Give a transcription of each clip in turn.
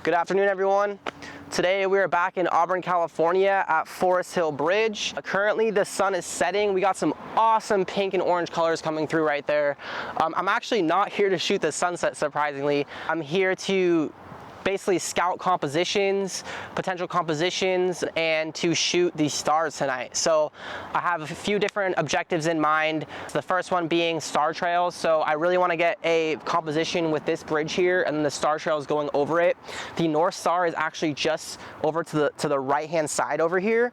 Good afternoon, everyone. Today we are back in Auburn, California at Foresthill Bridge. Currently the sun is setting. We got some awesome pink and orange colors coming through right there. I'm actually not here to shoot the sunset, surprisingly. I'm here to basically scout compositions, potential compositions, and to shoot the stars tonight. So I have a few different objectives in mind. The first one being star trails. So I really want to get a composition with this bridge here and then the star trails going over it. The North Star is actually just over to the right-hand side over here.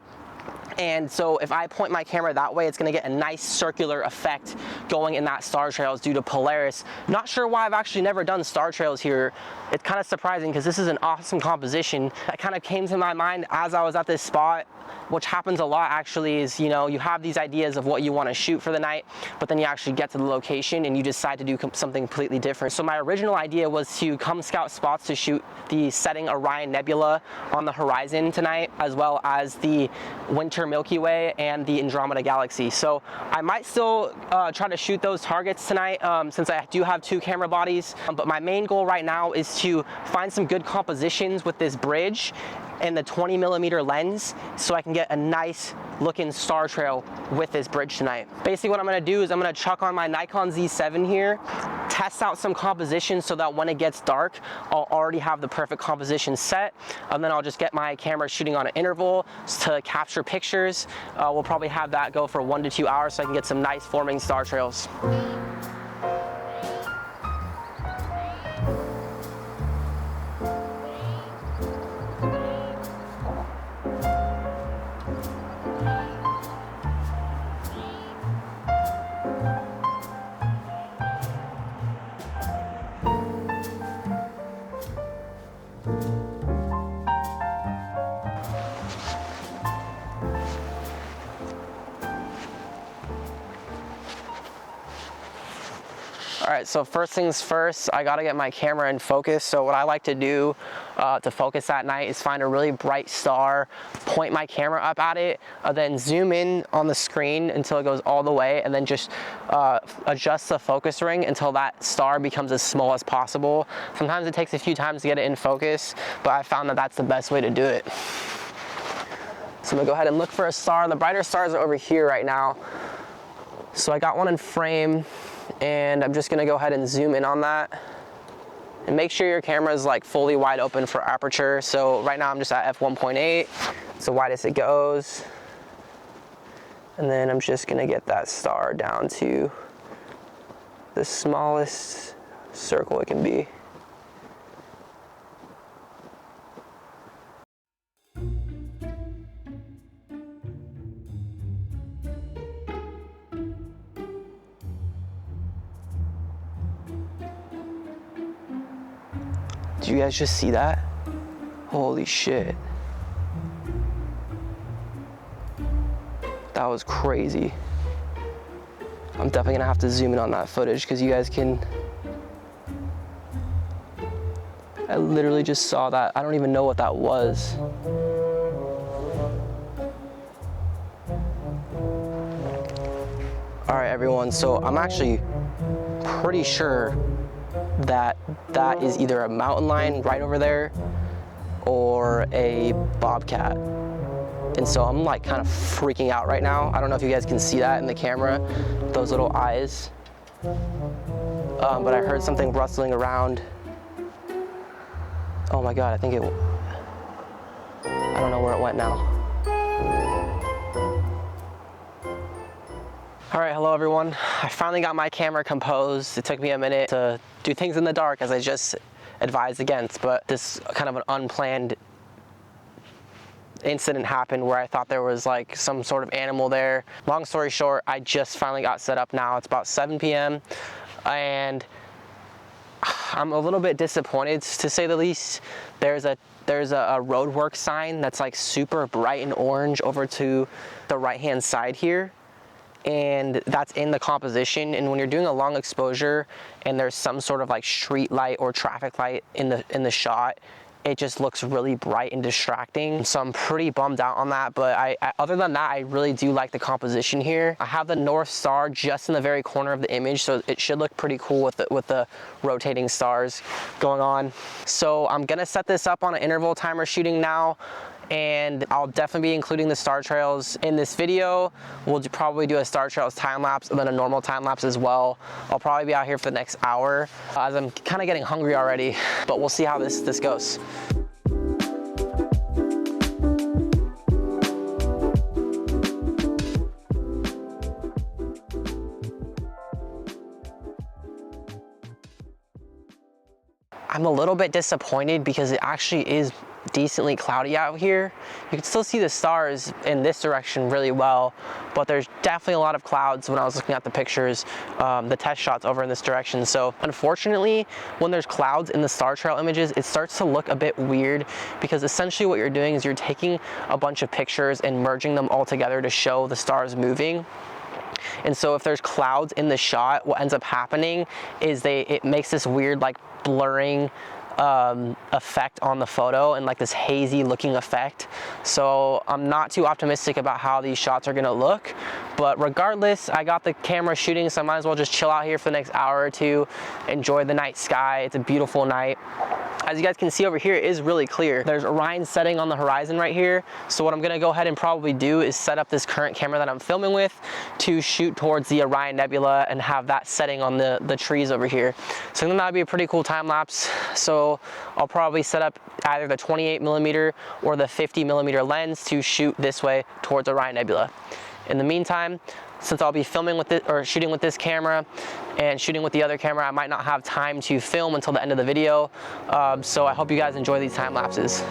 And so if I point my camera that way, it's gonna get a nice circular effect going in that star trails due to Polaris. Not sure why I've actually never done star trails here. It's kind of surprising because this is an awesome composition that kind of came to my mind as I was at this spot, which happens a lot actually. Is, you know, you have these ideas of what you want to shoot for the night, but then you actually get to the location and you decide to do something completely different. So my original idea was to come scout spots to shoot the setting Orion Nebula on the horizon tonight, as well as the winter Milky Way and the Andromeda Galaxy. So I might still try to shoot those targets tonight since I do have two camera bodies, but my main goal right now is to find some good compositions with this bridge and the 20mm lens so I can get a nice looking star trail with this bridge tonight. Basically what I'm gonna do is I'm gonna chuck on my Nikon Z7 here, test out some compositions so that when it gets dark, I'll already have the perfect composition set, and then I'll just get my camera shooting on an interval to capture pictures. We'll probably have that go for 1 to 2 hours so I can get some nice forming star trails. All right, so first things first, I gotta get my camera in focus. So what I like to do to focus at night is find a really bright star, point my camera up at it, then zoom in on the screen until it goes all the way, and then just adjust the focus ring until that star becomes as small as possible. Sometimes it takes a few times to get it in focus, but I found that that's the best way to do it. So I'm gonna go ahead and look for a star. The brighter stars are over here right now. So I got one in frame, and I'm just gonna go ahead and zoom in on that. And make sure your camera is like fully wide open for aperture. So right now I'm just at f1.8, it's the widest it goes. And then I'm just gonna get that star down to the smallest circle it can be. Do you guys just see that? Holy shit. That was crazy. I'm definitely gonna have to zoom in on that footage because you guys can... I literally just saw that. I don't even know what that was. All right, everyone, so I'm actually pretty sure that is either a mountain lion right over there or a bobcat. And so I'm like kind of freaking out right now. I don't know if you guys can see that in the camera, those little eyes. But I heard something rustling around. Oh my God, I think I don't know where it went now. All right, hello everyone. I finally got my camera composed. It took me a minute to do things in the dark as I just advised against, but this kind of an unplanned incident happened where I thought there was like some sort of animal there. Long story short, I just finally got set up now. It's about 7 p.m. and I'm a little bit disappointed, to say the least. There's a roadwork sign that's like super bright and orange over to the right-hand side here, and that's in the composition. And when you're doing a long exposure and there's some sort of like street light or traffic light in the shot, it just looks really bright and distracting. So I'm pretty bummed out on that, but other than that, I really do like the composition here. I have the North Star just in the very corner of the image, so it should look pretty cool with the rotating stars going on. So I'm gonna set this up on an interval timer shooting now, and I'll definitely be including the star trails in this video. We'll probably do a star trails time lapse and then a normal time lapse as well. I'll probably be out here for the next hour as I'm kind of getting hungry already, but we'll see how this goes. I'm a little bit disappointed because it actually is decently cloudy out here. You can still see the stars in this direction really well, but there's definitely a lot of clouds when I was looking at the pictures, the test shots over in this direction. So unfortunately, when there's clouds in the star trail images, it starts to look a bit weird because essentially what you're doing is you're taking a bunch of pictures and merging them all together to show the stars moving. And so if there's clouds in the shot, what ends up happening is it makes this weird like blurring effect on the photo and like this hazy looking effect. So I'm not too optimistic about how these shots are gonna look, but regardless, I got the camera shooting, so I might as well just chill out here for the next hour or two, enjoy the night sky. It's a beautiful night. As you guys can see over here, it is really clear. There's Orion setting on the horizon right here. So what I'm gonna go ahead and probably do is set up this current camera that I'm filming with to shoot towards the Orion Nebula and have that setting on the trees over here. So I think that'd be a pretty cool time lapse. So I'll probably set up either the 28mm or the 50mm lens to shoot this way towards Orion Nebula. In the meantime, since I'll be filming with it or shooting with this camera and shooting with the other camera, I might not have time to film until the end of the video. So I hope you guys enjoy these time lapses.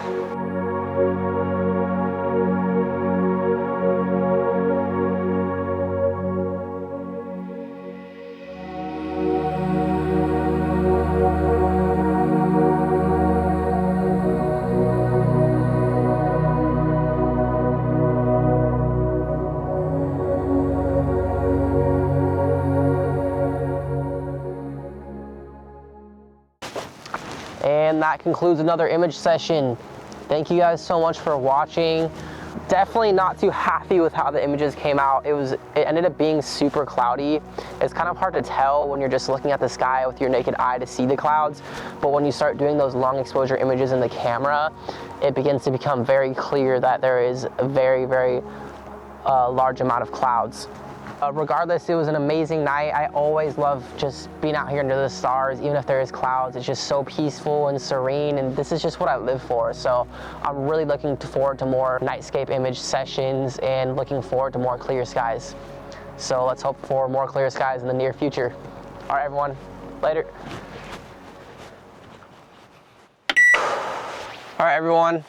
And that concludes another image session. Thank you guys so much for watching. Definitely not too happy with how the images came out. It ended up being super cloudy. It's kind of hard to tell when you're just looking at the sky with your naked eye to see the clouds, but when you start doing those long exposure images in the camera, it begins to become very clear that there is a very, very large amount of clouds. Regardless, it was an amazing night. I always love just being out here under the stars, even if there is clouds. It's just so peaceful and serene, and this is just what I live for. So I'm really looking forward to more nightscape image sessions and looking forward to more clear skies. So let's hope for more clear skies in the near future. All right, everyone, later. All right, everyone,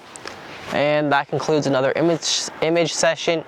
and that concludes another image session.